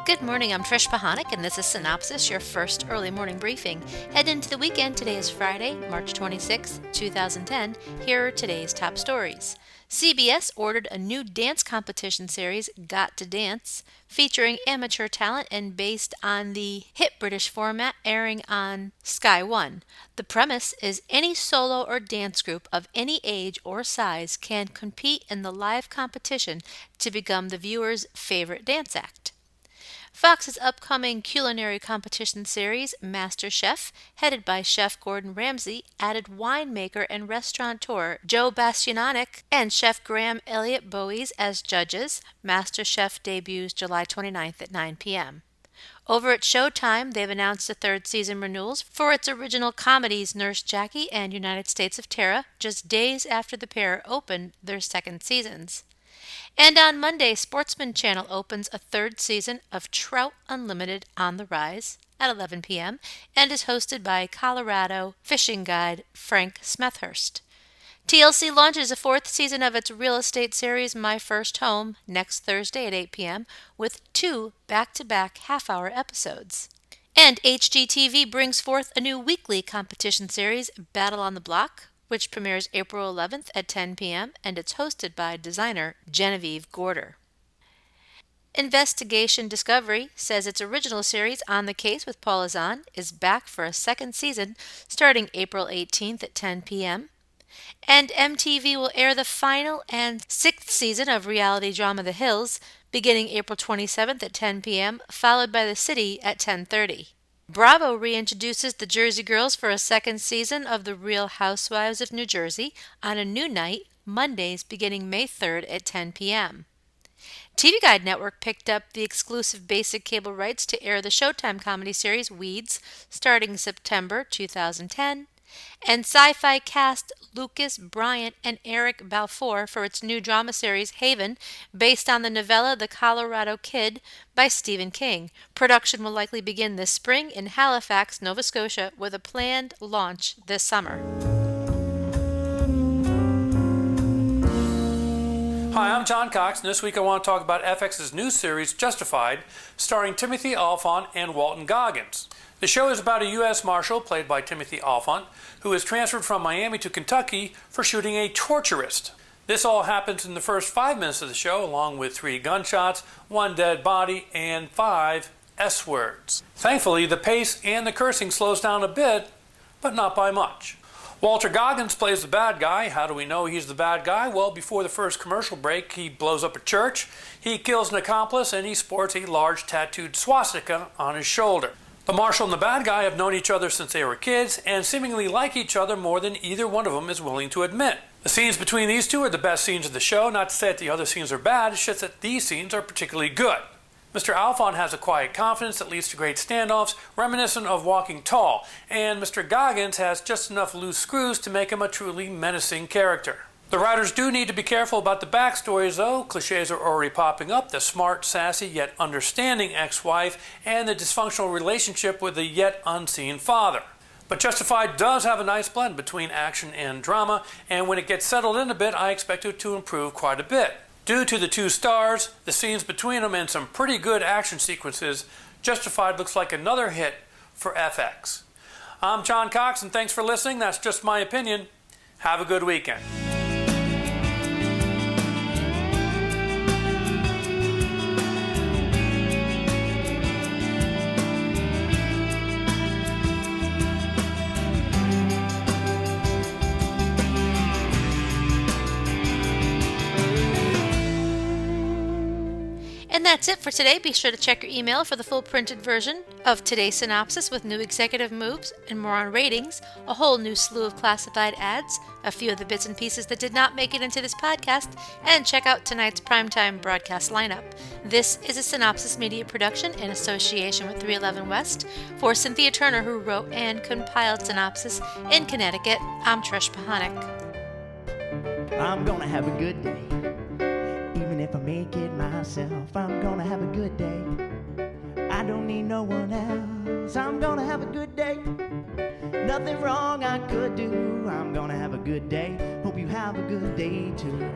Good morning, I'm Trish Pahanik, and this is Cynopsis, your first early morning briefing. Head into the weekend. Today is Friday, March 26, 2010. Here are today's top stories. CBS ordered a new dance competition series, Got to Dance, featuring amateur talent and based on the hit British format airing on Sky One. The premise is any solo or dance group of any age or size can compete in the live competition to become the viewer's favorite dance act. Fox's upcoming culinary competition series, MasterChef, headed by Chef Gordon Ramsay, added winemaker and restaurateur Joe Bastianich and Chef Graham Elliott Bowies as judges. MasterChef debuts July 29th at 9 p.m. Over at Showtime, they've announced the third season renewals for its original comedies Nurse Jackie and United States of Tara, just days after the pair opened their second seasons. And on Monday, Sportsman Channel opens a third season of Trout Unlimited on the Rise at 11 p.m. and is hosted by Colorado fishing guide Frank Smethurst. TLC launches a fourth season of its real estate series My First Home next Thursday at 8 p.m. with 2 back-to-back half-hour episodes. And HGTV brings forth a new weekly competition series, Battle on the Block, which premieres April 11th at 10 p.m., and it's hosted by designer Genevieve Gorder. Investigation Discovery says its original series On the Case with Paula Zahn is back for a second season starting April 18th at 10 p.m., and MTV will air the final and 6th season of reality drama The Hills beginning April 27th at 10 p.m., followed by The City at 10:30. Bravo reintroduces the Jersey Girls for a second season of The Real Housewives of New Jersey on a new night, Mondays beginning May 3rd at 10 p.m. TV Guide Network picked up the exclusive basic cable rights to air the Showtime comedy series Weeds starting September 2010, and Sci-Fi cast Lucas Bryant and Eric Balfour for its new drama series Haven, based on the novella The Colorado Kid by Stephen King. Production will likely begin this spring in Halifax, Nova Scotia, with a planned launch this summer. Hi, I'm John Cox, and this week I want to talk about FX's new series Justified, starring Timothy Olyphant and Walton Goggins. The show is about a U.S. Marshal, played by Timothy Olyphant, who is transferred from Miami to Kentucky for shooting a torturist. This all happens in the first 5 minutes of the show, along with 3 gunshots, 1 dead body, and 5 S-words. Thankfully, the pace and the cursing slows down a bit, but not by much. Walter Goggins plays the bad guy. How do we know he's the bad guy? Well, before the first commercial break, he blows up a church, he kills an accomplice, and he sports a large tattooed swastika on his shoulder. The Marshal and the bad guy have known each other since they were kids and seemingly like each other more than either one of them is willing to admit. The scenes between these two are the best scenes of the show. Not to say that the other scenes are bad, it's just that these scenes are particularly good. Mr. Olyphant has a quiet confidence that leads to great standoffs, reminiscent of Walking Tall, and Mr. Goggins has just enough loose screws to make him a truly menacing character. The writers do need to be careful about the backstories, though. Cliches are already popping up: the smart, sassy, yet understanding ex-wife, and the dysfunctional relationship with the yet unseen father. But Justified does have a nice blend between action and drama, and when it gets settled in a bit, I expect it to improve quite a bit. Due to the 2 stars, the scenes between them, and some pretty good action sequences, Justified looks like another hit for FX. I'm John Cox, and thanks for listening. That's just my opinion. Have a good weekend. And that's it for today. Be sure to check your email for the full printed version of today's synopsis with new executive moves and more on ratings, a whole new slew of classified ads, a few of the bits and pieces that did not make it into this podcast, and check out tonight's primetime broadcast lineup. This is a Cynopsis Media production in association with 311 West. For Cynthia Turner, who wrote and compiled Cynopsis in Connecticut, I'm Trish Pahanik. I'm gonna have a good day. Even if I make it myself, I'm gonna have a good day. I don't need no one else. I'm gonna have a good day. Nothing wrong I could do. I'm gonna have a good day. Hope you have a good day too.